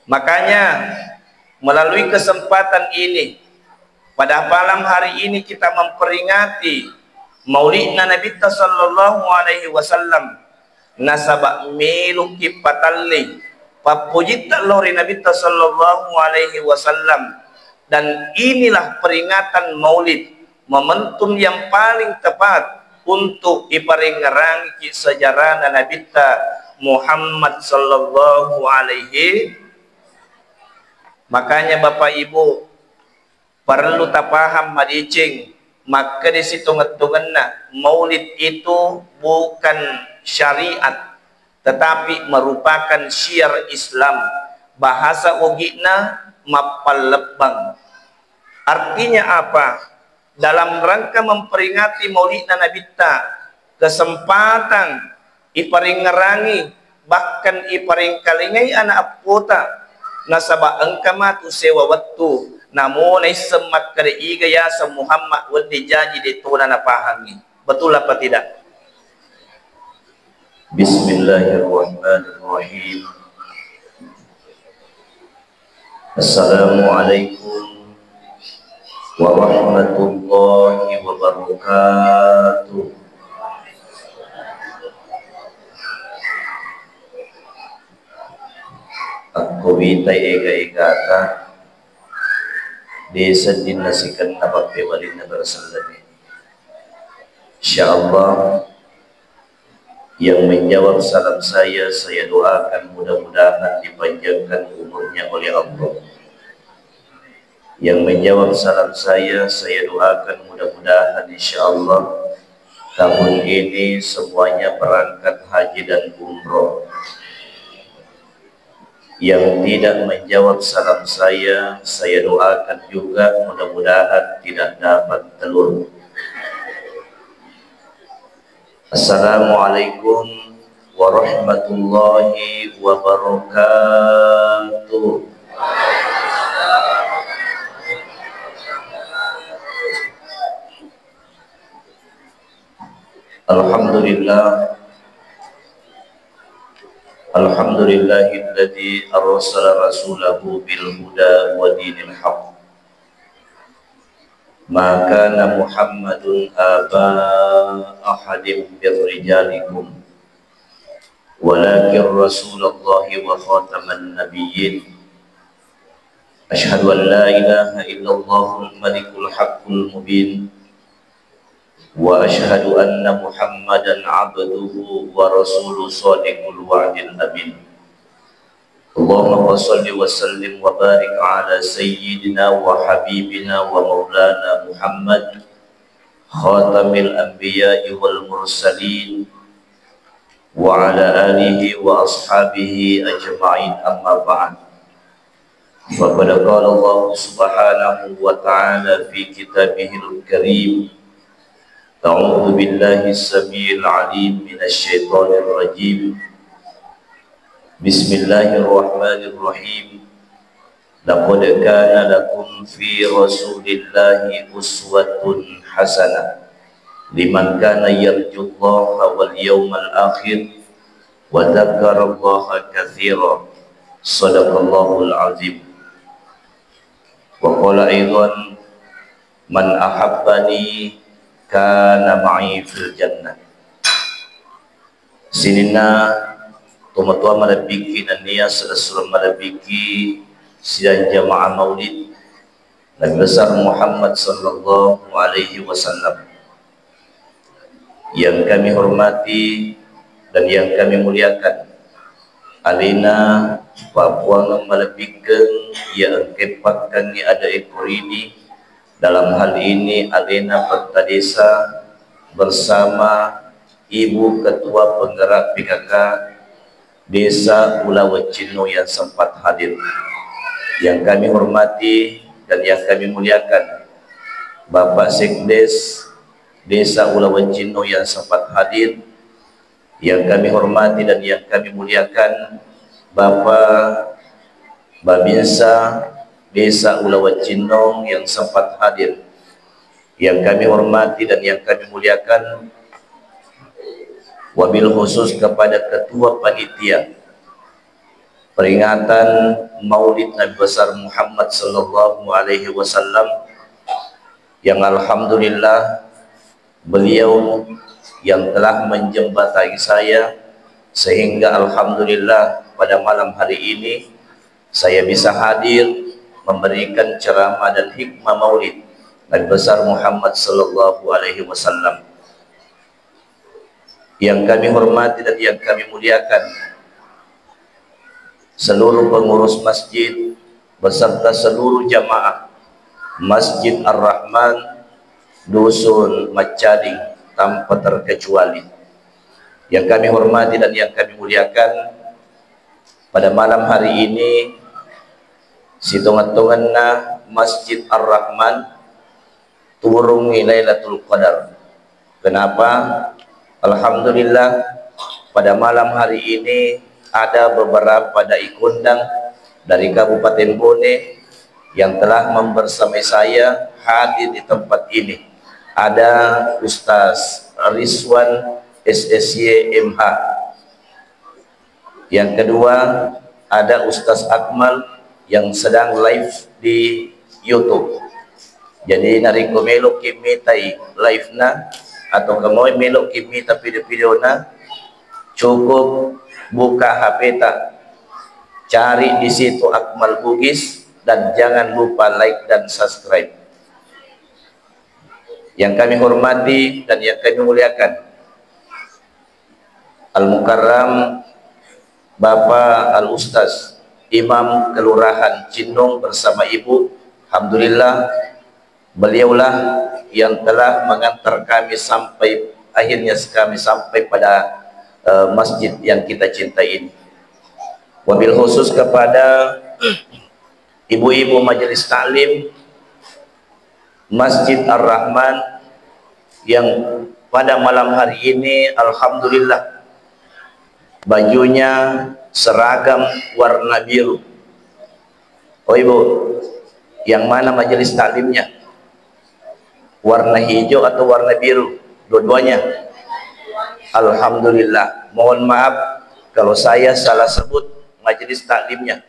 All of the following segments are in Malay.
Makanya melalui kesempatan ini, pada malam hari ini kita memperingati Maulidna Nabi sallallahu alaihi wasallam. Nasaba milu kipatalli papujita lori Nabi sallallahu alaihi wasallam. Dan inilah peringatan Maulid, momentum yang paling tepat untuk iparingarangi sejarah Nabi Muhammad sallallahu alaihi. Makanya Bapak Ibu perlu tak paham madicing, maka di situ ngetunganna Maulid itu bukan syariat tetapi merupakan syiar Islam. Bahasa ugina mapal lebang. Artinya apa? Dalam rangka memperingati Maulidna Nabi kesempatan iparingarangi bahkan iparingkalingai anak apota nasaba engkamatu sewa waktu namun ay semak kariiga ya sa Muhammad wadi janji dito na napahami. Betul apa tidak? Bismillahirrahmanirrahim. Assalamualaikum warahmatullahi wabarakatuh. Aku bitay ega-egata desa dinasikan na pagpiwalin na berasalami. InsyaAllah yang menjawab salam saya doakan mudah-mudahan dipanjangkan umurnya oleh Allah. Yang menjawab salam saya doakan mudah-mudahan insyaallah tahun ini semuanya berangkat haji dan umroh. Yang tidak menjawab salam saya doakan juga mudah-mudahan tidak dapat telur. Assalamualaikum warahmatullahi wabarakatuh. Alhamdulillah. Alhamdulillahilladzi arsala rasulahu bil huda wa dinil haqq. Ma kana Muhammadun aba ahadim bir rijalikum walakin rasulullahi wa khataman nabiyyin. Asyhadu an la ilaha illallahul malikul haqqul mubin wa asyhadu anna Muhammadan abduhu wa rasuluhu shadiqul wa'dil amin. Allahumma shalli wa sallim wa barik ala sayyidina wa habibina wa maulana Muhammad khatamil anbiya'i wal mursalin wa ala alihi wa ashabihi ajma'in, amma ba'd. Faqad qala Allah subhanahu wa ta'ala fi kitabihil karim. A'udzu billahi as-sami'il 'alim minasy syaithanir rajim. Bismillahirrahmanirrahim. Laqad kana lakum fi Rasulillahi uswatun hasanah liman kana yarjullaha wal yawmal akhir wa dzakarallaha katsiran. Shadaqallahul azim. Wa qala aidan man ahabbani kana ma'i fil jannah. Sinina tumatua malabiki na niya sa malabiki siya jamaah maulid Nabi besar Muhammad sallallahu alaihi wasallam. Yang kami hormati dan yang kami muliakan, alina Papua malabikeun ya engkepakan ni ada ekor ini. Dalam hal ini alina Perta Desa bersama Ibu Ketua Penggerak PKK Desa Ulawacino yang sempat hadir. Yang kami hormati dan yang kami muliakan, Bapak Sekdes Desa Ulawacino yang sempat hadir. Yang kami hormati dan yang kami muliakan, Bapak Babinsa Desa Ulawacino yang sempat hadir. Yang kami hormati dan yang kami muliakan, wabil khusus kepada Ketua Panitia peringatan Maulid Nabi besar Muhammad sallallahu alaihi wasallam yang alhamdulillah beliau yang telah menjembatani saya sehingga alhamdulillah pada malam hari ini saya bisa hadir memberikan ceramah dan hikmah Maulid Nabi besar Muhammad sallallahu alaihi wasallam. Yang kami hormati dan yang kami muliakan seluruh pengurus masjid beserta seluruh jamaah Masjid Ar-Rahman Dusun Macading tanpa terkecuali. Yang kami hormati dan yang kami muliakan, pada malam hari ini situngan-tunganna Masjid Ar-Rahman turung Lailatul Qadar. Kenapa? Alhamdulillah pada malam hari ini ada beberapa dai kondang dari Kabupaten Bone yang telah membersamai saya hadir di tempat ini. Ada Ustaz Rizwan SSY MH. Yang kedua ada Ustaz Akmal yang sedang live di YouTube. Jadi nari ko melo kimi tay live na atau kamu melo kimi ta video na, cukup buka HP tak, cari di situ Akmal Bugis dan jangan lupa like dan subscribe. Yang kami hormati dan yang kami muliakan, Al-Mukarram Bapak Al-Ustaz Imam Kelurahan Cindong bersama Ibu, alhamdulillah beliaulah yang telah mengantar kami sampai akhirnya kami sampai pada masjid yang kita cintai ini. Wabil khusus kepada ibu-ibu majelis taklim Masjid Ar-Rahman yang pada malam hari ini alhamdulillah bajunya seragam warna biru. Oh ibu, yang mana majelis taklimnya? Warna hijau atau warna biru? Dua-duanya. Alhamdulillah. Mohon maaf kalau saya salah sebut majelis taklimnya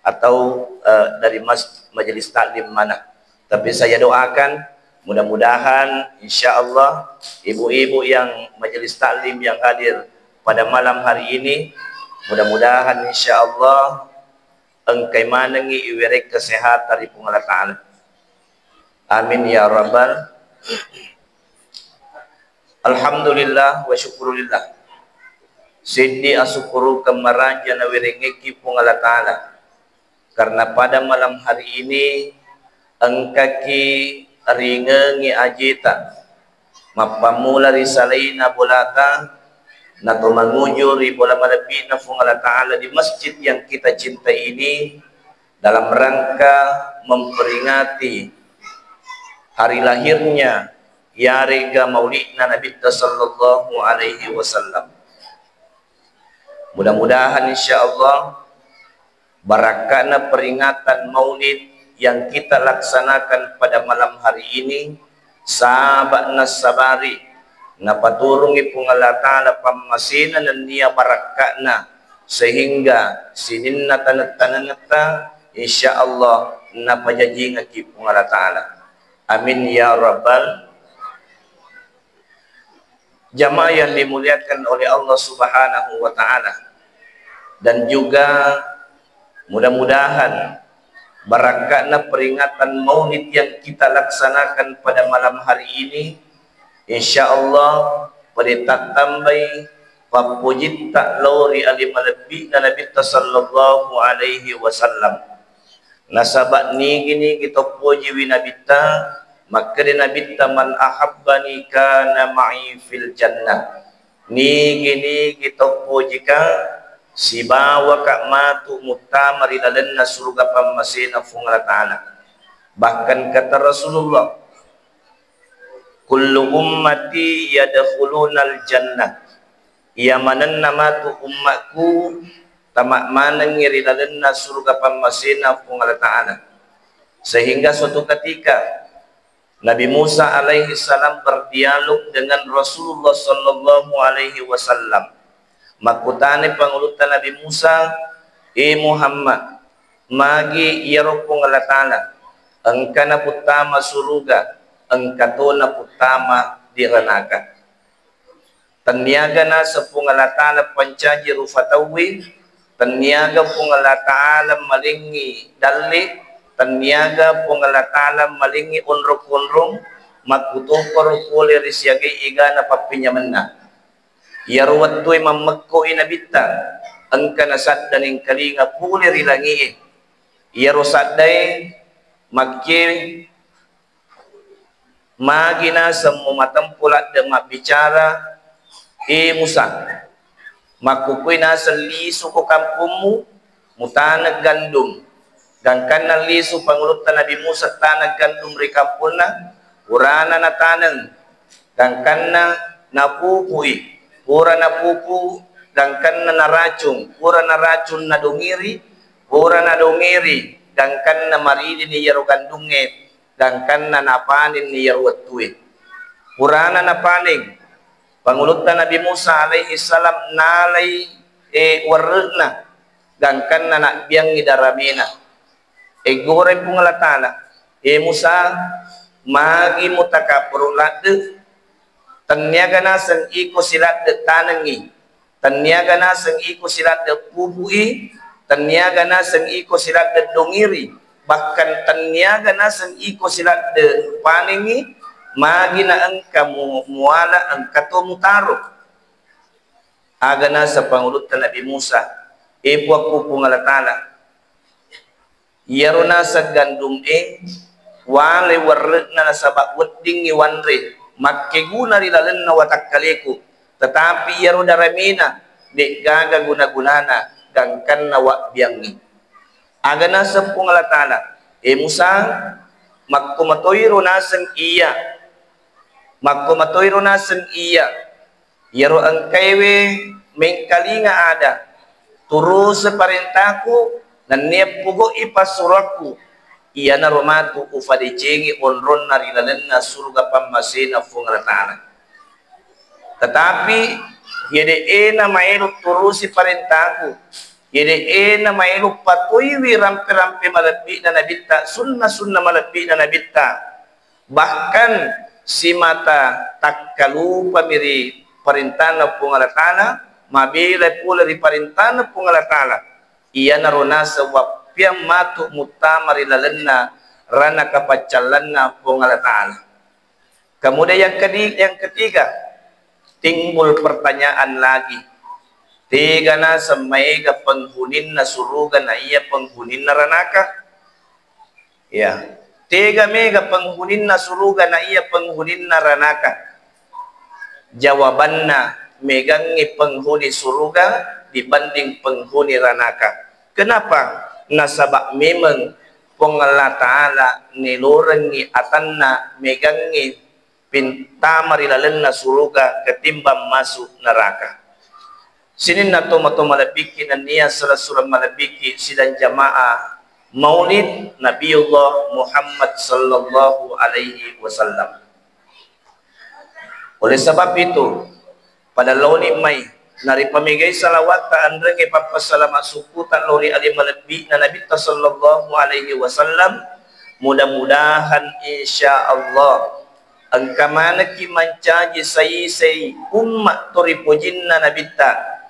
atau dari majelis taklim mana. Tapi saya doakan mudah-mudahan insyaallah ibu-ibu yang majelis taklim yang hadir pada malam hari ini, mudah-mudahan insyaallah engkai manengi iwerek kesehatan dari Allah Ta'ala. Amin ya rabbal. Alhamdulillah wa syukurillah. Sidi asukuru kemaraja na wirengeki Allah Ta'ala. Karena pada malam hari ini engkaki ringengi ajita mapamula risalaina bolata na tumangujuri bola malabi na Allah Ta'ala di masjid yang kita cintai ini dalam rangka memperingati hari lahirnya Yarega Maulidna Nabi sallallahu alaihi wasallam. Mudah-mudahan insyaallah barakana peringatan Maulid yang kita laksanakan pada malam hari ini sahabat nasabari napaturungi Allah Ta'ala pamasina dan dia barakana sehingga sininna tanat-tanata insyaallah napajajinga ki Allah Ta'ala. Amin ya rabbal. Jamaah yang dimuliakan oleh Allah Subhanahu wa Ta'ala, dan juga mudah-mudahan barakatna peringatan Maulid yang kita laksanakan pada malam hari ini insyaallah pada tambai papujit tak lori alim lebih dan Nabi sallallahu alaihi wasallam. Nasabat ni gini kita puji winabita maka di Nabi man ahabbani kana ma'i fil jannah. Ni gini kita puji ka si bawa kak matu mutamari dalam surga pamasina Allah Ta'ala. Bahkan kata Rasulullah, kullu ummati yadkhulunal jannah. Ia manan namatu ummatku tamak manang ngiri dalam surga pamasina Allah Ta'ala. Sehingga suatu ketika Nabi Musa alaihi salam berdialog dengan Rasulullah sallallahu alaihi wasallam. Makutane pangulutan Nabi Musa, Muhammad magi yarupung Allah Ta'ala engkana putama suruga engkatona putama diranaka taniaga na sa pung Allah Ta'ala pancaji rufatawi taniaga pung Allah Ta'ala malingi dali taniaga pung Allah Ta'ala malingi unruk-unrung magkutumpor puli risyagay igana papinyaman na yarwatoy mamagko inabita ang kanasad daning kalinga puli rilangi yarosaday magki magina sa mumatampulat de mabicara Musa makukuy na sa liso ko kampumu mutanag gandum gangkan na liso pangulut na Nabi Musa tanag gandum rikampuna urana na tanang gangkan na napupuy pura napupu gangkan na naracung pura naracun na dungiri pura na dungiri gangkan na maridi ni yaro gandunget gangkan na napanin ni yaro watuit purana napaning pangulut na Nabi Musa alaihi salam nalay warna gangkan na nakbiyang idaramina gore pong Allah Ta'ala Musa magi mutaka perulade tanyaga na sang iko silat de tanangi tanyaga na sang iko silat de pubui tanyaga na sang iko silat de dongiri bahkan tanyaga na sang iko silat de paningi magi na ang muala ang katumutaro aga na sa pangulut na Nabi Musa ipuak po pong Allah Ta'ala yaro na sa gandum wale warret na nasabak wedding iwanre makiguna rilalen na watak kaliku tetapi yaro daramina di gaga guna-gunana gangkan na wakbiyangi aga na sa pong Allah Ta'ala Musa magkumatoyro na sang iya magkumatoyro na sang iya yaro ang kaywe mengkalinga ada turu sa parentaku naniyap pugo ipasuraku iya na romatu ufadicengi onron na rilalen na surga pamasina fung ratana tetapi yede na mailuk turu si parentaku yede na mailuk patuiwi rampe-rampe malapi na nabita sunna malapi na nabita bahkan si mata takkalu pamiri parintana pung Allah Ta'ala mabila pula di parintana pung Allah Ta'ala iya na rona sa wapyang matu mutamari lalenna rana kapacalanna pung Allah Ta'ala kemudian yang ketiga timbul pertanyaan lagi tiga na sa maiga penghunin na surugan na iya penghunin na ranaka ya tiga mega penghunin na surugan na iya penghunin na ranaka jawaban na megangi penghuni suruga dibanding penghuni ranaka. Kenapa? Nasabak memang Allah Ta'ala nilurengi atanna megangi pinta marilalan na suruga ketimbang masuk neraka. Sinin na to malabiki na niya surah malabiki silang jamaah Maulid Nabiullah Muhammad sallallahu alaihi wasallam. Oleh sebab itu pada loni mai nari pamigay salawat ta andreng ipapasalamat sukutan lori ali malabik na Nabi sallallahu alaihi wasallam. Mudah-mudahan insyaallah ang kamana ki mancaji say umat toripojinna nabita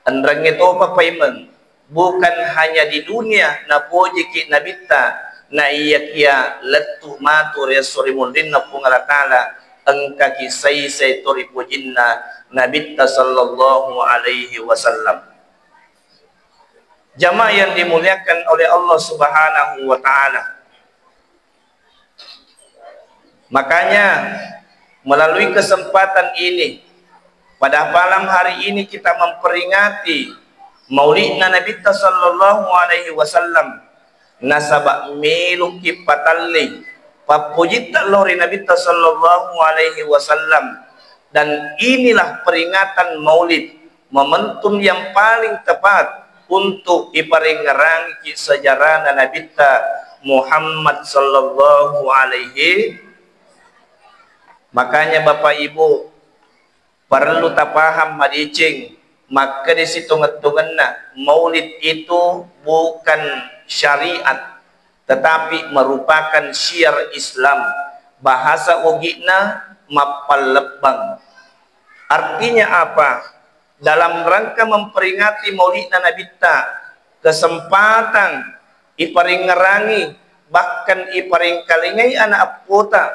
andreng ito papayman bukan hanya di dunia na poji ki nabita na iya kia letu matur ya sorimundin na pungalatala ang kaki say toripojinna nabita sallallahu alaihi wasallam. Jamaah yang dimuliakan oleh Allah Subhanahu wa taala. Makanya melalui kesempatan ini pada malam hari ini kita memperingati Maulidna Nabi sallallahu alaihi wasallam nasabak miluki patalli papujita lori Nabi sallallahu alaihi wasallam, dan inilah peringatan Maulid momentum yang paling tepat untuk iparingarangi sejarah Nabi Muhammad sallallahu alaihi. Makanya Bapak Ibu perlu tak paham madicing maka di situ ngetunganna maulid itu bukan syariat tetapi merupakan syiar Islam. Bahasa ugina mapal lebang. Artinya apa? Dalam rangka memperingati maulidna Nabi ta, kesempatan iparing ngerangi bahkan iparing kalingai anak apota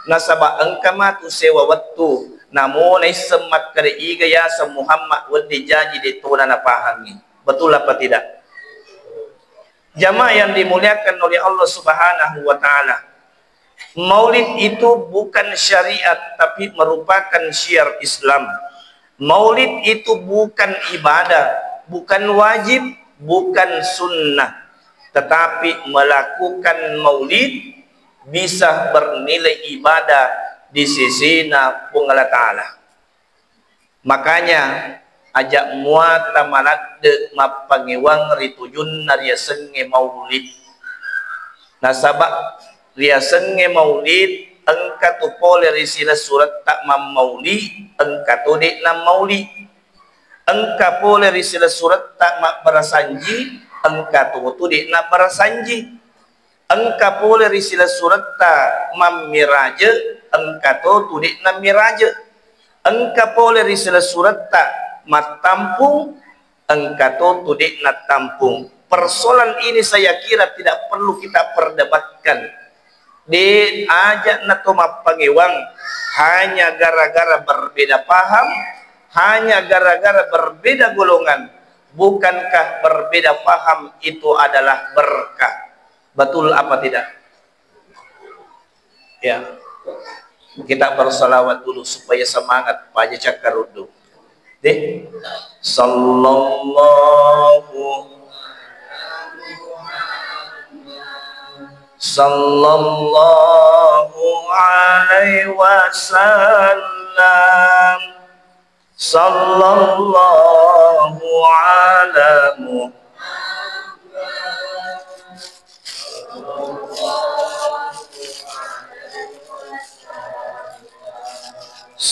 nasaba engkamatu sewa waktu namun ay semat kada iga ya sa Muhammad wadi janji di tuna na pahami. Betul apa tidak? Jamaah yang dimuliakan oleh Allah Subhanahu wa taala, maulid itu bukan syariat tapi merupakan syiar Islam. Maulid itu bukan ibadah, bukan wajib, bukan sunnah, tetapi melakukan maulid bisa bernilai ibadah di sisi Allah Ta'ala. Makanya ajak muata malakde mapangiwang ritujun na riasenge maulid. Nasabak riasenge maulid engka tu pole risila surat tak mam mauli engka tu dik nam mauli. Engka pole risila surat tak mak berasanji engka tu dik na berasanji. Engka pole risila surat tak mam miraja engka tu dik na miraja. Engka pole risila surat tak matampung engka tu dik na tampung. Persoalan ini saya kira tidak perlu kita perdebatkan. Di ajak na tumapangiwang hanya gara-gara berbeda paham, hanya gara-gara berbeda golongan. Bukankah berbeda paham itu adalah berkah? Betul apa tidak? Ya, kita bersalawat dulu supaya semangat Pak Cakarudu. Deh, sallallahu alaihi wasallam, sallallahu ala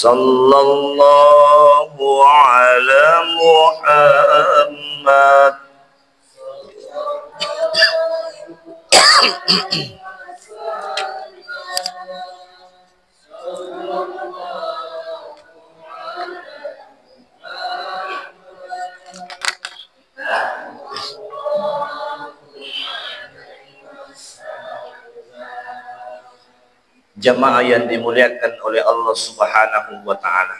sallallahu ala Muhammad. Jamaah yang dimuliakan oleh Allah Subhanahu wa taala.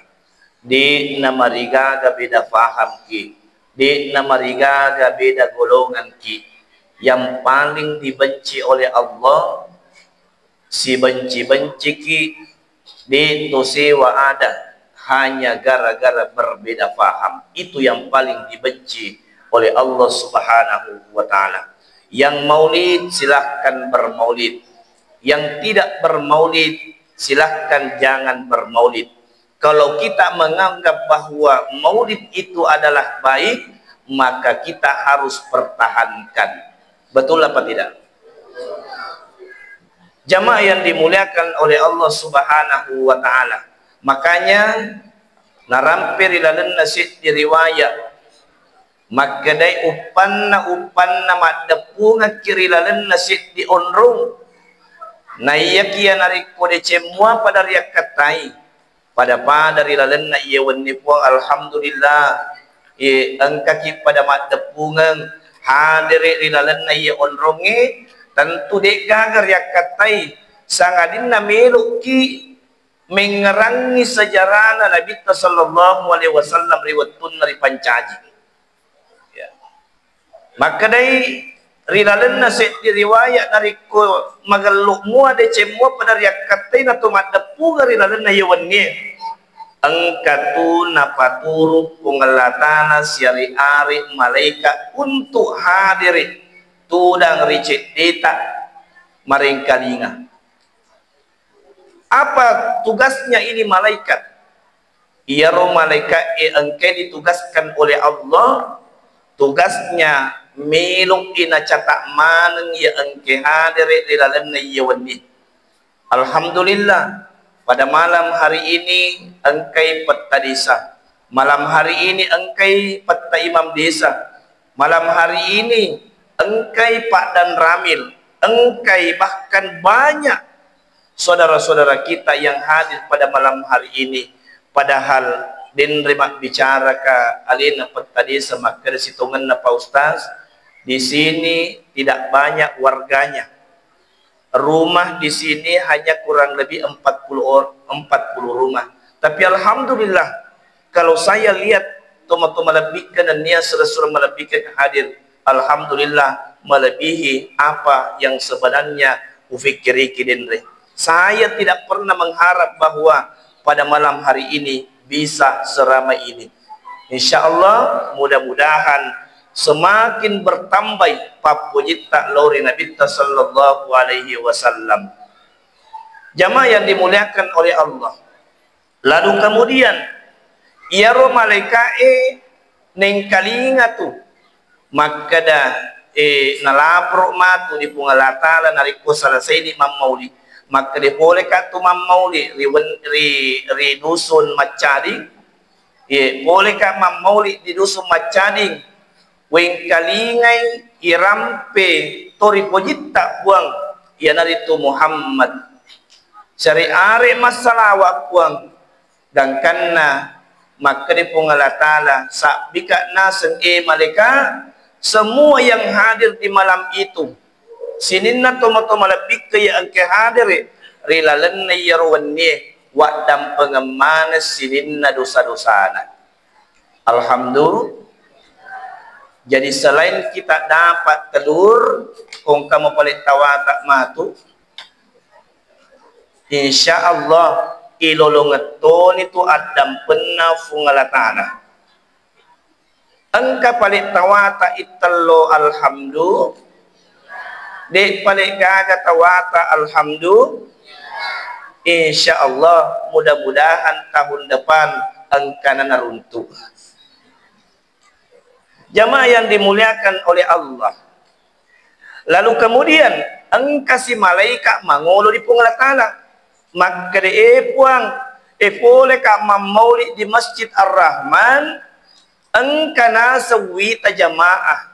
Di namariga ga beda faham ki, di namariga ga beda golongan ki. Yang paling dibenci oleh Allah si benci-benci ki di tosewa ada hanya gara-gara berbeda faham. Itu yang paling dibenci oleh Allah Subhanahu wa taala. Yang maulid silahkan bermaulid, yang tidak bermaulid silahkan jangan bermaulid. Kalau kita menganggap bahwa maulid itu adalah baik, maka kita harus pertahankan. Betul apa tidak? Jamaah yang dimuliakan oleh Allah Subhanahu wa taala. Makanya narampir ilalan nasid di riwayat makadai upanna maddepunga kirilalan nasid di onrung. Naiyakia nariko de cemua pada riak katai pada dari lalan na iya wani po alhamdulillah angkaki pada maddepungan hadiri ilalan na iya onronge tentu dek gagar riak katai sangadin na meluki mengerangi sejarah Nabi sallallahu alaihi wasallam riwatun dari pancaji. Ya. Maka dari rilalan nasi diriwayat dari ko magaluk mua de cemua pada riak katai na tumaddepu rilalan na yawannya angkatu napaturu pengelatana siari ari malaikat untuk hadiri tudang ricik deta maringkalinga. Apa tugasnya ini malaikat? Ia roh malaikat engke ditugaskan oleh Allah, tugasnya melung ina catak maneng ya engke hadiri di dalam nayawani. Alhamdulillah pada malam hari ini engkai petadisa Malam hari ini engkai peta imam desa. Malam hari ini engkai Pak Dan Ramil. Engkai bahkan banyak saudara-saudara kita yang hadir pada malam hari ini. Padahal din rimak bicara ka alina peta desa maka situngan na Pak Ustaz. Di sini tidak banyak warganya. Rumah di sini hanya kurang lebih 40 rumah. Tapi alhamdulillah, kalau saya lihat tomat-tomat melebihkan dan niat sudah melebihkan hadir, alhamdulillah melebihi apa yang sebenarnya ufikiri kidinre. Saya tidak pernah mengharap bahwa pada malam hari ini bisa seramai ini. Insyaallah mudah-mudahan semakin bertambah papujita lori Nabi sallallahu alaihi wasallam. Jamaah yang dimuliakan oleh Allah. Lalu kemudian iaro malaikae neng kalinga tu maka dah nalapro matu di pungalatala nariko selesai di Mammauli maka di boleh katu Mammauli ri dusun Macading boleh ka Mammauli di dusun Macading weng kalingai irampe tori pojita buang ia naritu Muhammad syari are masalah wa buang dan karena maka di pungalatala sabika naseng maleka semua yang hadir di malam itu sininna tomato malabik kaya angke hadir rilalan na yarwanni wadam pengemana sininna dosa-dosana. Alhamdulillah. Jadi selain kita dapat telur, kung kamu palit tawata matu, insya Allah ilolongeton itu adam pena fungalatana. Engka palit tawata italo alhamdulillah, dek palit gaga tawata alhamdulillah. Insya Allah mudah-mudahan tahun depan engka naruntuh. Jamaah yang dimuliakan oleh Allah. Lalu kemudian engkau si malaikat mangolo di pungalatana. Maka puang boleh ka mammauli di Masjid Ar-Rahman engkau nasawita jamaah.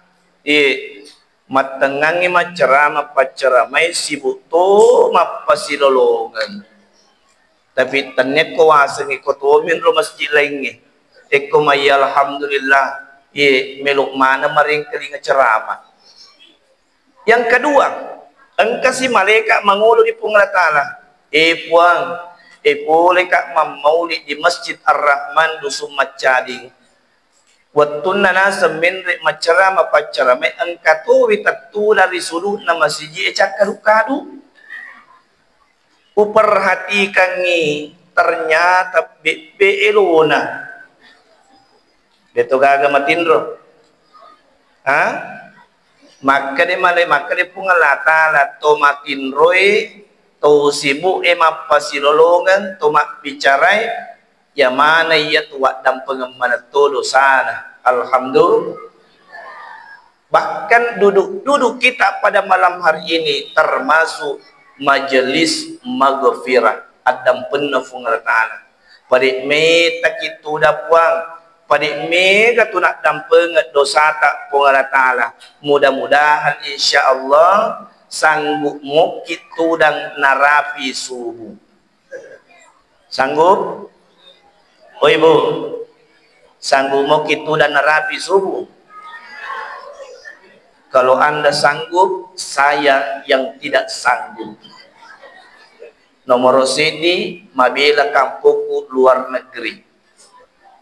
Matengangi macerama paceramai sibuk to mapasilolongan. Tapi ternyata kuasa ngikotomin ro masjid lainnya. Eko may alhamdulillah. Meluk mana maring kelinga ceramah. Yang kedua, engkau si malaikat mangulu di pungalatala. Puang, boleh kak mammauli di Masjid Ar-Rahman dusun Macading. Wattuna nasa menrik macerama pacaramai engkau tu witatula risuluh nama siji cakadu-kadu. Uperhatikan ni ternyata beelona. Deto gaga matindro. Maka di pungalatala to matinroe to sibuk mapasilolongan to mak bicarai ya mana ia tuak dan pengemana to dosana. Alhamdulillah. Bahkan duduk kita pada malam hari ini termasuk majelis maghfirah adam penna fungalatala. Padik me takitu dapuang padik mega tu nak dampenget dosa tak pungalatala. Mudah-mudahan insya-Allah sanggup mukit tu dan narapi subuh. Sanggup? Oh ibu, sanggup mukit tu dan narapi subuh. Kalau anda sanggup, saya yang tidak sanggup. Nomor sini, mabila kampungku luar negeri.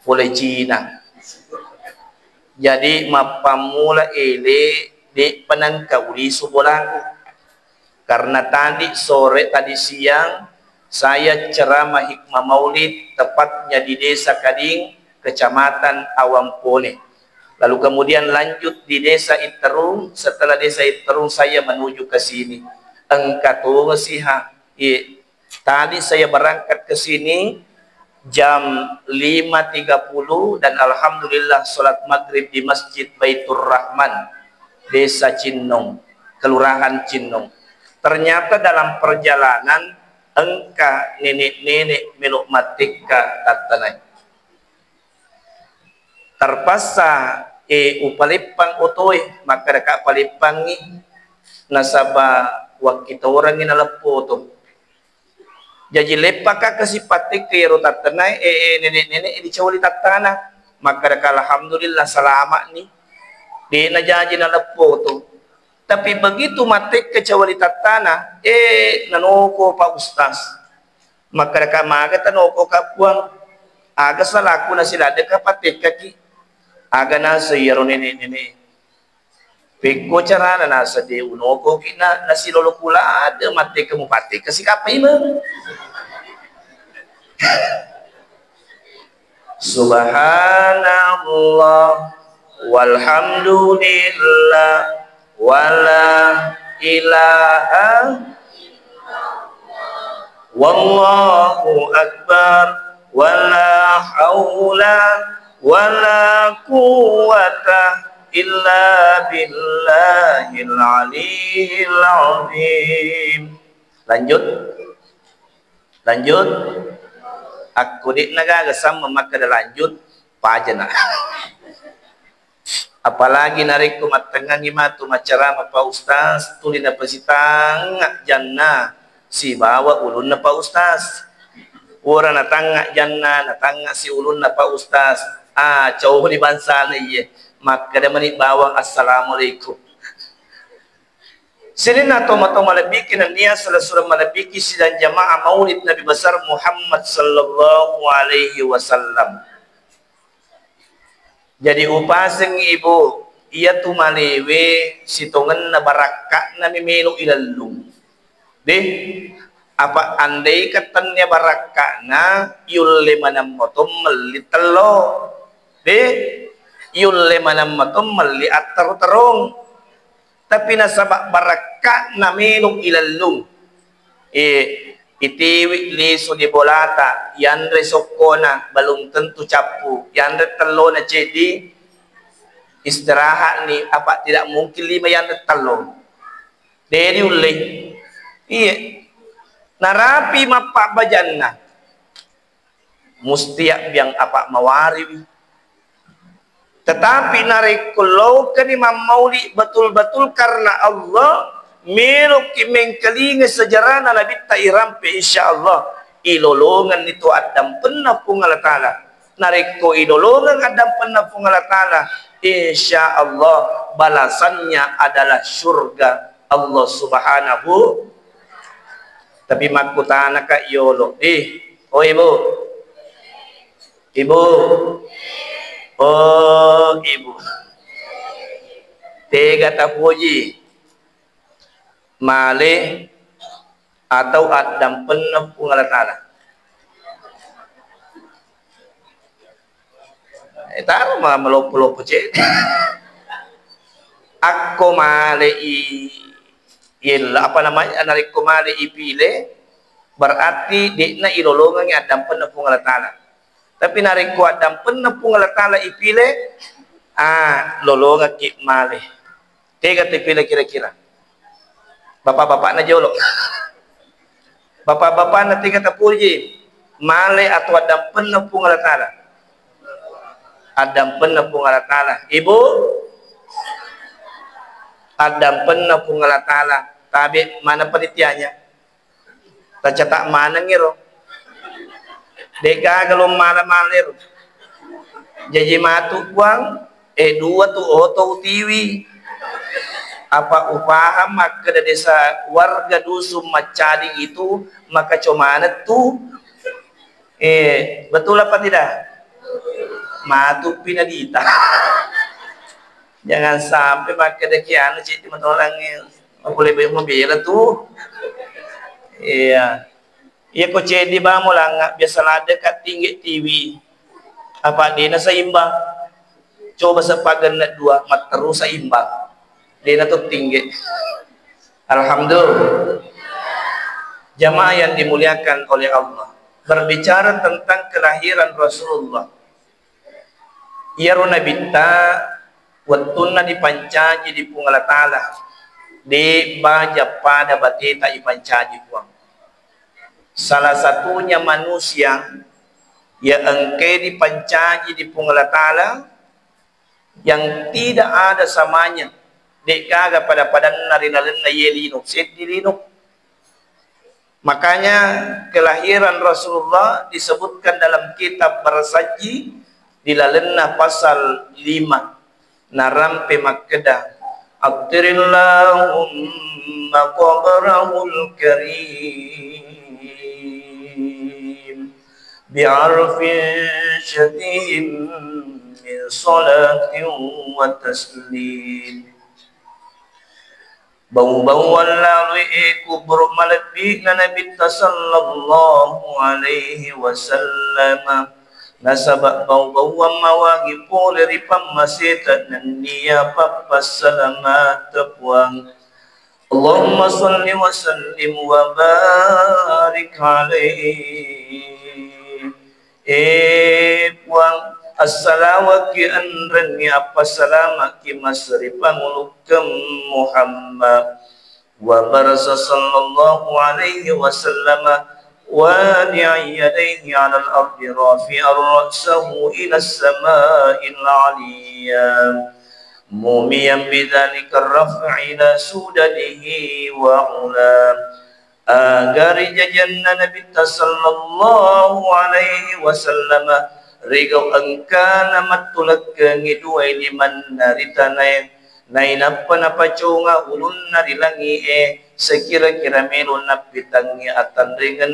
Oleh Cina. Jadi mapamula ele di penangkau di Subolangku. Karena tadi sore tadi siang saya ceramah hikmah maulid tepatnya di Desa Kading, Kecamatan Awampone. Lalu kemudian lanjut di Desa Iterung. Setelah Desa Iterung saya menuju ke sini. Engkau ngesiha. Tadi saya berangkat ke sini jam 5.30 dan alhamdulillah salat maghrib di Masjid Baitur Rahman Desa Cinnong, Kelurahan Cinnong. Ternyata dalam perjalanan engka nenek-nenek meluk matika tatanai. terpaksa upalipang utoy maka daka palipang ni nasaba wag kita orang ni nalapo to jadi lepa ka kasipatik kiro tatanay nenek di cawali tatana maka daka alhamdulillah salama ni di na jadi nalapo to tapi begitu matik ke cawali tatana nanoko pa ustaz maka daka maga tanoko kapuang aga salaku na sila deka patik kaki aga na sa yaro nene peko cara na nasa de unoko kina nasilolo pula ada mate kamu pate kasi kapai ma subhanallah walhamdulillah wala ilaha wallahu akbar wala haula wala quwwata illa billahil aliyil azim. Lanjut aku dik nagagasam maka lanjut pajana apalagi narik kumatangan imatu macara pa ustaz tulin na pasitang janna si bawa ulun na pa ustaz ora natanga janna natanga si ulun na pa ustaz jauh di bangsa na iya maka dia menik bawang assalamualaikum sinin atau malabikin ang niya surah malabiki sidang jamaah maulid Nabi besar Muhammad sallallahu alaihi wasallam jadi upaseng ibu iya tu malewe sitongan na baraka na mimelo ilalung deh apa andai katanya baraka na yulle manam motom melitelo deh yulle manam motom meli atar terong tapi nasabak baraka na melong ilalung itiwi liso di bolata yanre sokona balung tentu capu yanre telo na cedi istirahat ni apa tidak mungkin lima yanre telo dari ulle iya narapi mapak bajanna mustiak yang apa mawari tetapi narikulau kan Imam Mauli betul-betul karena Allah meluk mengkelinga sejarah Nabi Tairampe insyaallah ilolongan itu adam pernah pungal ta'ala nariko ilolongan adam pernah pungal ta'ala insyaallah balasannya adalah surga Allah subhanahu tapi makutana ka yolo oh ibu oh ibu tega tapuji male atau adam penuh pungalatala taruh mah melopo-lopo cek aku male apa namanya anariku mali ipile berarti dikna ilolongan adam penepung Allah Ta'ala tapi nariku adam penepung Allah Ta'ala ipile lolongan ki mali tiga tipile kira-kira bapak-bapak na jolo bapak-bapak na tiga tapuji mali atau adam penepung Allah Ta'ala adam penepung Allah Ta'ala ibu adam penepung Allah Ta'ala tabi mana penitianya tercetak mana ngiro deka kalau malam-malam jadi matu kuang dua tu oto tiwi apa upah maka dari desa warga dusun Macading itu maka comana tu betul apa tidak matu pinadita jangan sampai maka dekian cik teman orangnya boleh membela tuh iya kok cedi bamo lang biasa lada kat tinggi TV apa dia na saimbang coba sepagan na dua mat terus saimbang dia na tuh tinggi alhamdulillah jamaah yang dimuliakan oleh Allah berbicara tentang kelahiran Rasulullah ya runabita watuna dipancaji di pungala ta'ala di baja pada batita ipancaji puang salah satunya manusia yang engke dipancaji di pungala ta'ala yang tidak ada samanya. Dek kaga pada padan narina-lena yelino sedilino. Makanya kelahiran Rasulullah disebutkan dalam kitab Barasaji di lalena pasal 5 narampe makkedah Attirillahumma qabrahul karim bi'arfin syadid min salatin wa taslim. Bau-bauan lalu kubur malabik na Nabi sallallahu alaihi wasallam nasabak bau-bauan mawagi pole ripam masita nandiya papas salamat puang. Allahumma salli wa sallim wa barik alaihi. Puang Assalamualaikum anrani apa salamat ki masri pangulukam Muhammad wa barasa sallallahu alaihi wasallam wa yadayhi ala al-ardi rafi'ar ra'sahu ila as-sama'il 'aliyah mumiyan bidzalika ar-raf'i ila sudadihi wa ulam agar jajanna Nabi sallallahu alaihi wasallam Rigau angkana matulak ngidua liman narita nain apa napacunga ulun narilangi sekira-kira melon napitangi atan ringan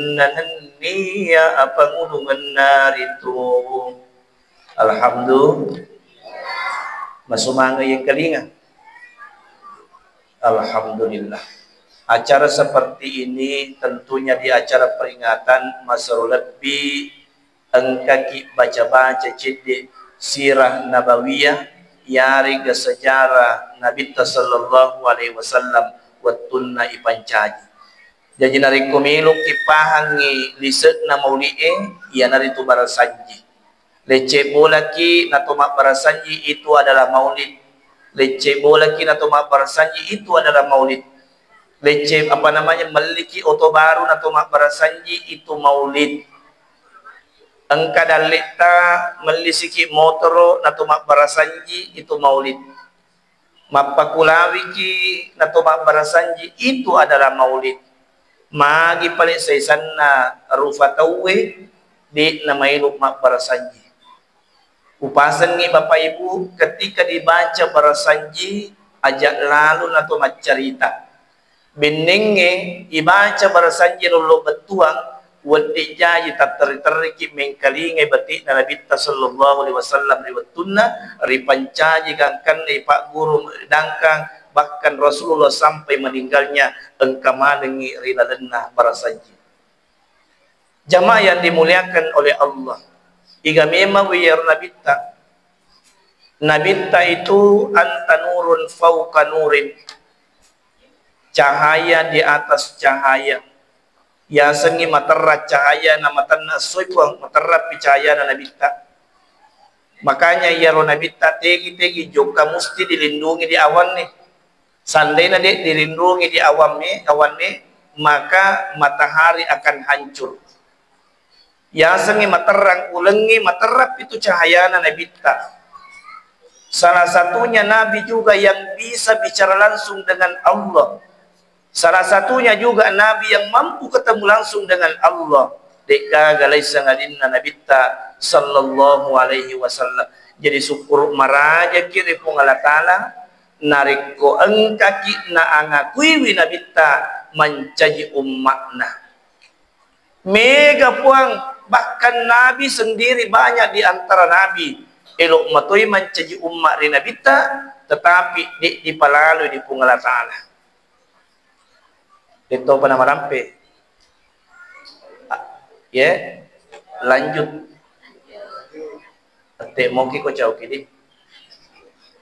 niya apa ngulungan naritu. Alhamdulillah masumanga yang kalinga. Alhamdulillah. Acara seperti ini tentunya di acara peringatan Masrul Lebih engkaki baca-baca cedek sirah nabawiyah yari ke sejarah Nabi sallallahu alaihi wasallam wattunna ipancaji. Jadi nari kumilu kipahangi liset na mauli'e ya nari tu barasanji. Lece bolaki na tumak barasanji itu adalah maulid. Lece bolaki na tumak barasanji itu adalah maulid. Lece apa namanya meliki oto baru na tumak barasanji itu maulid. Engka dalita melisiki motoro natumak barasanji itu maulid. Mapakulawiki natumak barasanji itu adalah maulid. Magi paling saisanna rufatawe di namailu mak barasanji. Upasan ni Bapak Ibu ketika dibaca barasanji ajak lalu natumak cerita. Benenge ibaca barasanji lulu betuang wadi jaji tak teriki mengkalingai batik Nabi sallallahu alaihi wasallam riwatuna ripancaji kangkan Pak Guru dangkang bahkan Rasulullah sampai meninggalnya engkamanengi riladenah barasanji. Jamaah yang dimuliakan oleh Allah. Iga memang wiyar Nabita itu anta nurun fauqa nurin. Cahaya di atas cahaya. Ya sengi materat cahaya na matanna soipuang materat cahaya na nabita. Makanya ya ro nabita tegi joka musti dilindungi di awan nih. Seandainya dia dilindungi di awan nih, maka matahari akan hancur. Ya sengi materang ulengi materat itu cahaya na nabita. Salah satunya nabi juga yang bisa bicara langsung dengan Allah. Salah satunya juga Nabi yang mampu ketemu langsung dengan Allah. Deka galaisa ngadinna nabita sallallahu alaihi wasallam. Jadi syukur maraja kiri pun Allah Ta'ala nariko engkaki na angakui nabita mencaji ummakna. Mega puang bahkan Nabi sendiri banyak di antara Nabi elok matoi mencaji ummak ri nabita tetapi di palalu di pun Allah Ta'ala. Itu apa nama rampe? Ya, lanjut. Ate mau kiko jauh kini.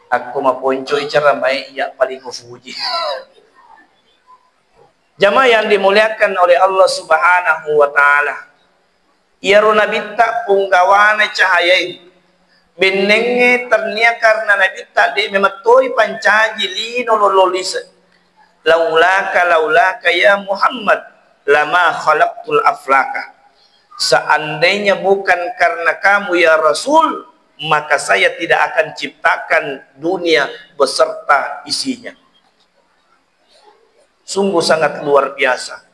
Aku mau ponco icara mai ya paling kufuji. Jamaah yang dimuliakan oleh Allah Subhanahu wa Ta'ala. Iaro nabita punggawana cahaya. Benenge ternia karena nabita de mematoi pancaji lino lololisa. Laulaka ya Muhammad lama khalaqtul aflaka. Seandainya bukan karena kamu ya Rasul, maka saya tidak akan ciptakan dunia beserta isinya. Sungguh sangat luar biasa.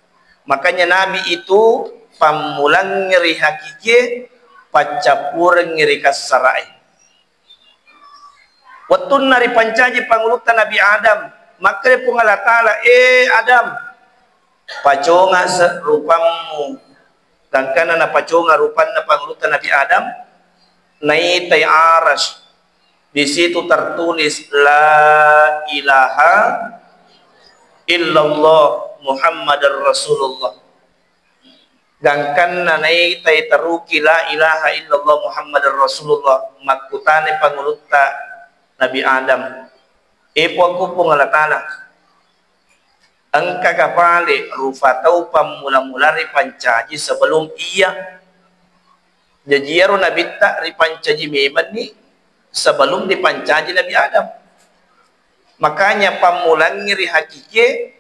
Makanya Nabi itu pamulang ngeri hakiki, pacapurang ngeri kasarai. Waktu nari pancaji pangulutan Nabi Adam, maka dia pun Allah Ta'ala, Adam, paconga rupamu, dan kana paconga rupanna pangulutan Nabi Adam, naitai arash. Di situ tertulis la ilaha illallah Muhammadar Rasulullah. Gangkan naitai teruki la ilaha illallah Muhammadar Rasulullah, makutane panguluta Nabi Adam. Epo aku pun Allah Ta'ala, engka kapale rufatau pamula-mulari pancaji sebelum iya. Jadi ya Nabi tak ripancaji meman ni sebelum dipancaji Nabi Adam. Makanya pamulang ngiri hakiki,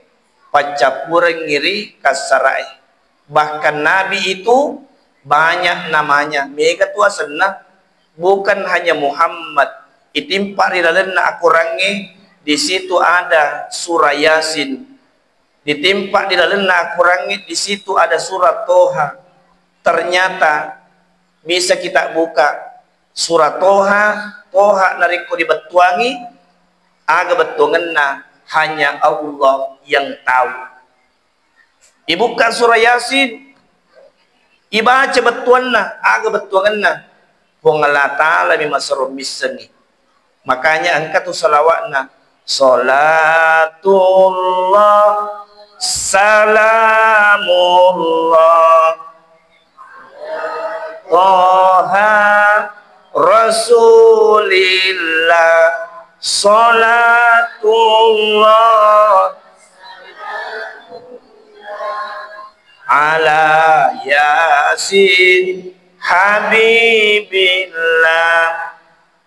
pacapurang ngiri kasarai. Bahkan Nabi itu banyak namanya. Mega tua senang, bukan hanya Muhammad. Itimpa rilalena akurangi, di situ ada surah Yasin. Ditimpa rilalena akurangi, di situ ada surah Toha. Ternyata bisa kita buka surah Toha nariko dibetuangi, aga betungenna hanya Allah yang tahu. Ibuka surah Yasin, ibaca betuanna, aga betuangenna, Allah Ta'ala mimasarum misani. Makanya angkat tu salawatna, salatullah salamullah Toha Rasulillah, salatullah ala Yasin Habibillah,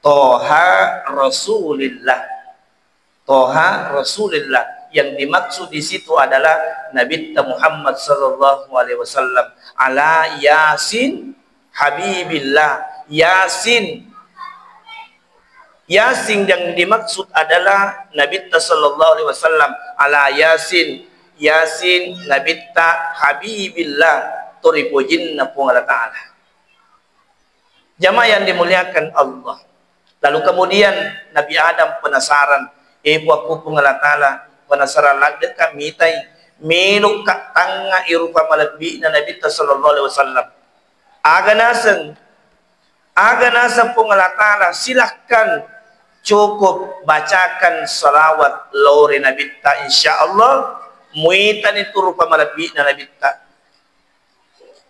Toha Rasulillah. Toha Rasulillah, yang dimaksud di situ adalah Nabi Muhammad sallallahu alaihi wasallam. Ala Yasin Habibillah. Yasin yang dimaksud adalah Nabi sallallahu alaihi wasallam. Ala Yasin Nabi Habibillah, turipujin na pung Allah Ta'ala. Jamaah yang dimuliakan Allah. Lalu kemudian Nabi Adam penasaran, aku pung Allah Ta'ala penasaran lagi kami tay meluk ka tanga irupa malabi na Nabi sallallahu alaihi wasallam. Aganasan pung Allah Ta'ala, silahkan cukup bacakan salawat lori Nabi ta, insyaallah muitan itu rupa malabi na Nabi ta.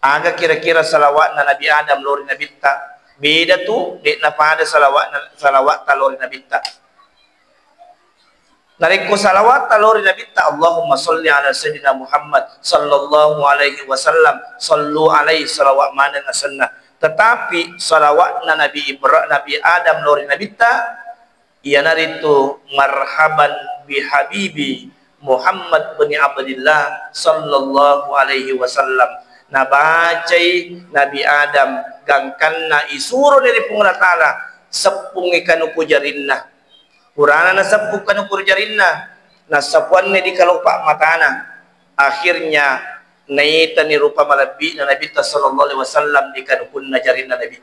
Aga kira-kira salawat na Nabi Adam lori Nabi ta. Beda tu di pada salawat talori Nabi ta. Nariku salawat talori Nabi ta, Allahumma salli ala sayyidina Muhammad sallallahu alaihi wasallam, sallu alaihi salawat mana nasanna. Tetapi salawat na Nabi Adam lori Nabi ta, ia naritu marhaban bihabibi Muhammad bin Abdillah sallallahu alaihi wasallam. Nabacay Nabi Adam gangkanna isuro dari Allah Ta'ala sepung ikanu kujarinna, kurana na sepung kanu kujarinna, nasapuan ni di kalupa matana. Akhirnya naita ni rupa malabi na Nabi sallallahu alaihi wasallam di kanukun najarinna Nabi.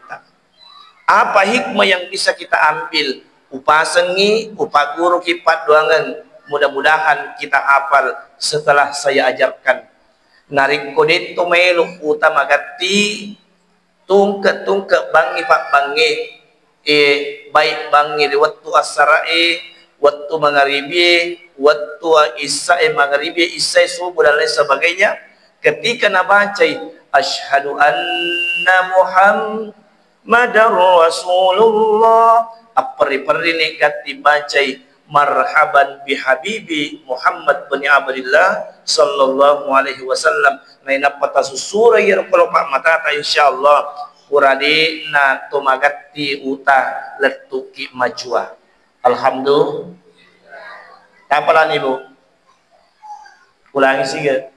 Apa hikmah yang bisa kita ambil? Upasengi, upaguru kipat doangan. Mudah-mudahan kita hafal setelah saya ajarkan. Nariko dito melu utama gati tungke bangi pak bangi baik bangi di waktu asarae, waktu magharibi, waktu isya magharibi, isya subuh dan lain sebagainya. Ketika nabacai asyhadu anna Muhammadar Rasulullah, apari-pari negati bacai marhaban bihabibi Muhammad bin Abdillah sallallahu alaihi wasallam. Naina pata susura yer kalau pak mata insyaallah uradi na tumagati uta letuki majua. Alhamdulillah. Apalan ibu? Ulangi sige.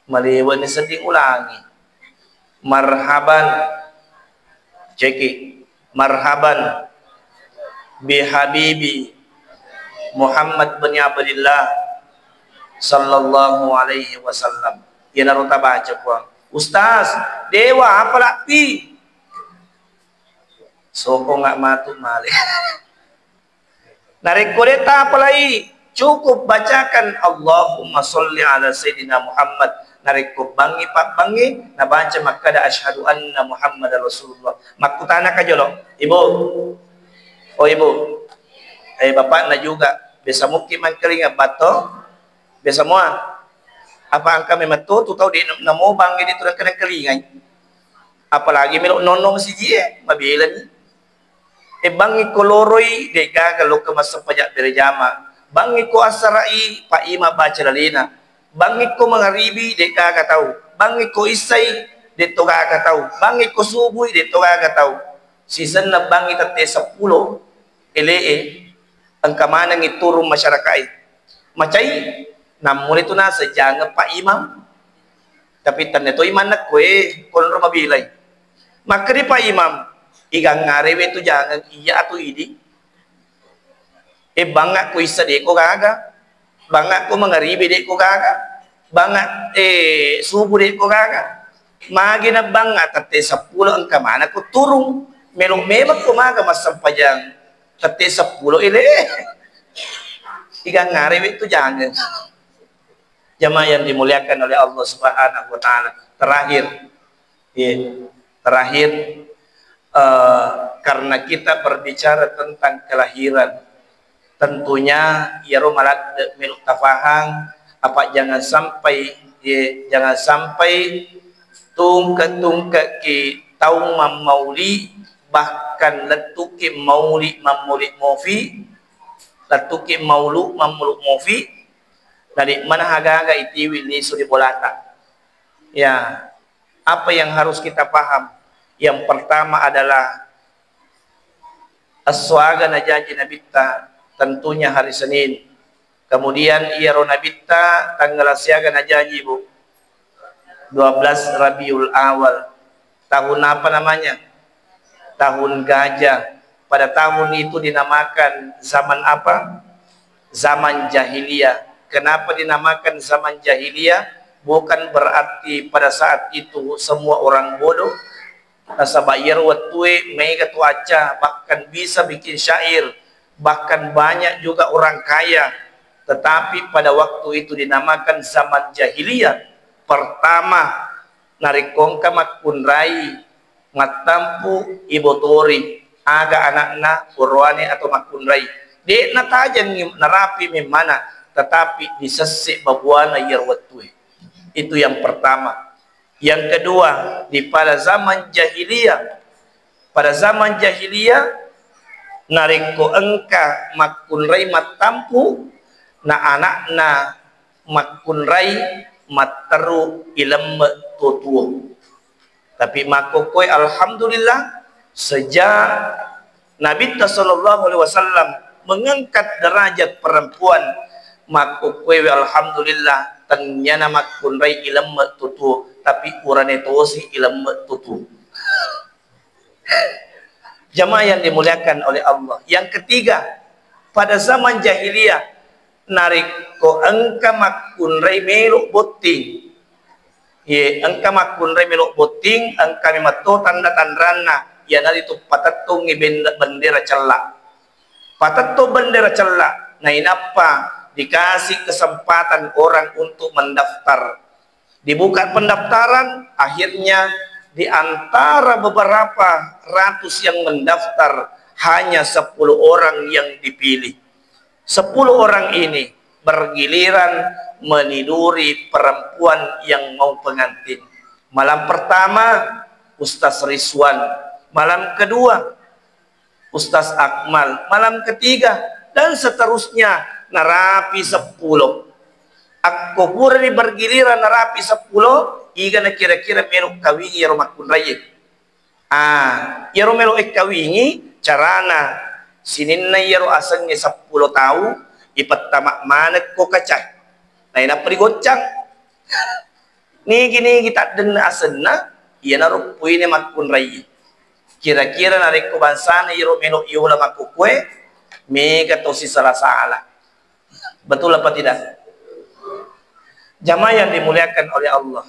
Maliwan ni sedih ulangi. Marhaban, ceki. Marhaban bihabibi Muhammad bin Abdullah sallallahu alaihi wasallam. Ia narota baca puang. Ustaz, dewa apa lagi? Soko nggak matu male. Narik kodeta apa lagi? Cukup bacakan Allahumma sholli ala Sayyidina Muhammad. Narik ko bangi pak bangi. Nabaca maka ada asyhadu anna Muhammad Rasulullah. Makutana ka jolo. Ibu. Oh ibu. Bapak na juga. Bisa mungkin man keringat bato. Bisa semua. Apa angka memang tu tahu di namo bangi di tu kena keringat. Apalagi melok nonong si jie mabilan. Bangi ko loroy de gagal ke masa pajak berjama. Bangi ko asarai pa ima baca lalina. Bangi ko mangaribi de kaga tahu. Bangi ko isay de to kaga tahu. Bangi ko subuh de to kaga tahu. Season na bangi tate 10 elee ang kamanang iturong masyarakat. Macay namun ito na sa janga pa imam. Tapi tan ito iman na kwe kon mabilay. Makri pa imam igang ngarewe ito jangan iya ato idi. Bangga ko isa de ko kaga. Bangga ko mangaribi de ko kaga. Bangga subuh de ko kaga. Magi na bangga tate 10 ang kamana ko turong melong memak kumaga masampajang tate 10 ile. Igang ngarewe itu jangan. Jamaah yang dimuliakan oleh Allah Subhanahu wa taala. Terakhir karena kita berbicara tentang kelahiran, tentunya ya romalak meluk tafahang apa jangan sampai tungka ki taung mauli bahkan letuki mauli mofi letuki maulu mofi dari mana haga itiwi ni suri bolata. Ya, apa yang harus kita paham? Yang pertama adalah aswaga najaji nabita, tentunya hari Senin. Kemudian iaro nabita tanggal siaga najaji bu 12 Rabiul Awal. Tahun apa namanya? Tahun gajah. Pada tahun itu dinamakan zaman apa? Zaman jahiliyah. Kenapa dinamakan zaman jahiliyah? Bukan berarti pada saat itu semua orang bodoh. Nasabayar watue mega tuaca, bahkan bisa bikin syair, bahkan banyak juga orang kaya. Tetapi pada waktu itu dinamakan zaman jahiliyah. Pertama, narikongka makunrai, ngatampu ibotori, aga anak-anak urwane atau makunrai. Dek natajan narapi memana. Tetapi disesik babuana yarwatue. Itu yang pertama. Yang kedua, di pada zaman jahiliyah. Pada zaman jahiliyah nariko engka makunrai matampu na anak na makunrai materu ilem tutuo. Tapi makokoy alhamdulillah sejak Nabi sallallahu alaihi wasallam mengangkat derajat perempuan makokoy alhamdulillah tanyana makunrai ilem tutuo tapi urane tosi ilem tutuo. Jamaah yang dimuliakan oleh Allah. Yang ketiga, pada zaman jahiliyah nariko engka makunrai meluk boting. Engka makunrai meluk boting, engka memato tanda tandrana. Ya nari itu patatung bendera celak. Patato bendera celak. Nah inapa dikasih kesempatan orang untuk mendaftar. Dibuka pendaftaran, akhirnya di antara beberapa ratus yang mendaftar hanya 10 orang yang dipilih. 10 orang ini bergiliran meniduri perempuan yang mau pengantin. Malam pertama Ustaz Rizwan, malam kedua Ustaz Akmal, malam ketiga dan seterusnya narapi 10. Aku pura di bergiliran narapi 10. Iga na kira-kira melok kawingi yaro makunray. Yaro melok kawingi carana sinin na yaro asang ni 10 tao ipatama manak ko kacay. Na ina perigotchang. Ni gini kita den asenna iya naruh puine makun rai. Kira-kira narik ko bansana iro melo iula makukwe mega tosi salah. Betul apa tidak? Jamaah yang dimuliakan oleh Allah.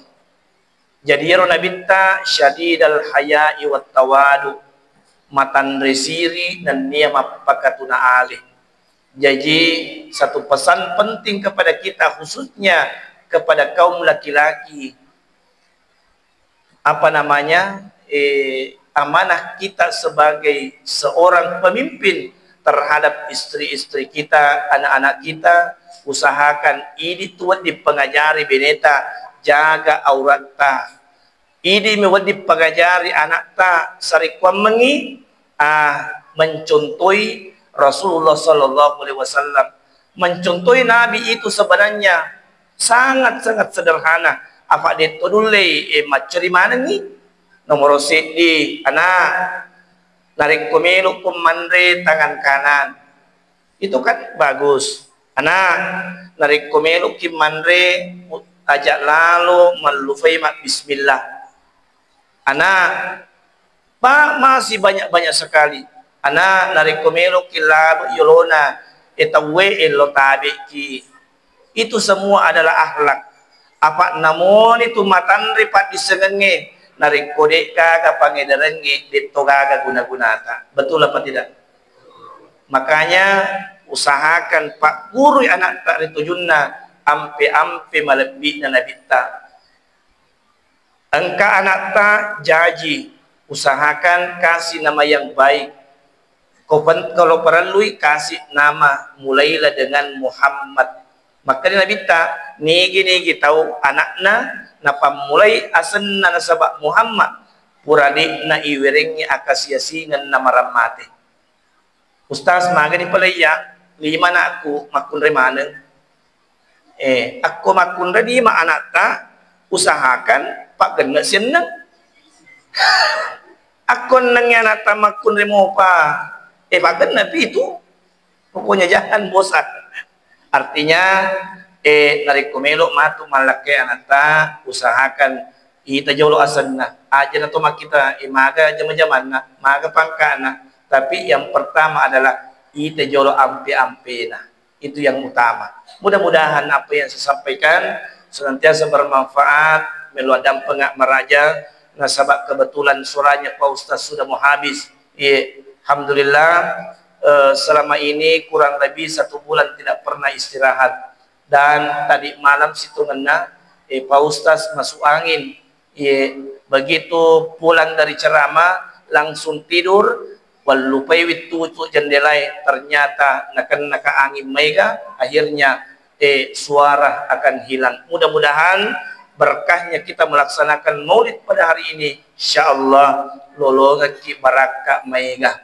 Jadi ya nabita syadidal haya'i wat tawadu, matan resiri dan niya mapakatuna alih. Jadi satu pesan penting kepada kita, khususnya kepada kaum laki-laki, apa namanya, amanah kita sebagai seorang pemimpin terhadap istri-istri kita, anak-anak kita. Usahakan ini tuan dipengajari beneta jaga aurat ta. Ini mewadi pengajari anak ta sarikwa mengi mencontohi Rasulullah sallallahu alaihi wasallam. Mencontohi Nabi itu sebenarnya sangat-sangat sederhana. Apa dia todule macari mana ni? Nomor di anak narik komelo kumandre tangan kanan. Itu kan bagus. Anak narik komelo kimandre ajak lalu melufai mak bismillah. Anak masih banyak sekali. Anak narik komelo kilab yolona etawe elotabeki. Itu semua adalah akhlak. Apa namun itu matan ripat disengenge narik kode kaga pangedarenge dito kaga guna-gunata. Betul apa tidak? Makanya usahakan Pak Guru anak tak ditujunna ampe malebih na nabita. Engka anak tak jaji, usahakan kasih nama yang baik. Kalau perlu kasih nama mulailah dengan Muhammad. Maka Nabi tak nigi tahu anakna napa mulai asenna nasabak Muhammad puradi na iwirengi akasiasi ngan nama ramate. Ustaz magani palaya lima na aku makun remaneng. Aku makun di ma anak ta usahakan pak gena seneng. Aku neng anak ta makun remo pa. Pak gena itu pokoknya jangan bosan. Artinya narik komelo matu malake anak ta usahakan ita jolo asanna aja na to makita maga jaman-jaman na maga pangkana. Tapi yang pertama adalah ita jolo ampe nah. Itu yang utama. Mudah-mudahan apa yang saya sampaikan senantiasa bermanfaat, meluadam pengak meraja. Nasabak kebetulan suranya Pak Ustaz sudah mau habis. Alhamdulillah selama ini kurang lebih 1 bulan tidak pernah istirahat. Dan tadi malam situ ngena Pak Ustaz masuk angin. Begitu pulang dari ceramah langsung tidur. Walupai witu jendela ternyata naka angin mega akhirnya suara akan hilang. Mudah-mudahan berkahnya kita melaksanakan maulid pada hari ini insyaallah lolongaki baraka mega.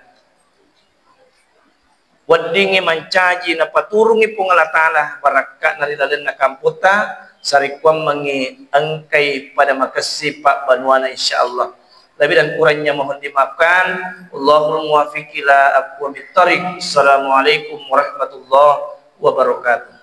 Wadingi mancaji na paturungi pungalatala baraka naridalen na kamputa sarikwam mengi angkai pada makasih Pak Banuana insyaallah. Lebih dan kurangnya mohon dimaafkan. Allahul muwaffiq ila aqwamit thariq. Assalamualaikum warahmatullahi wabarakatuh.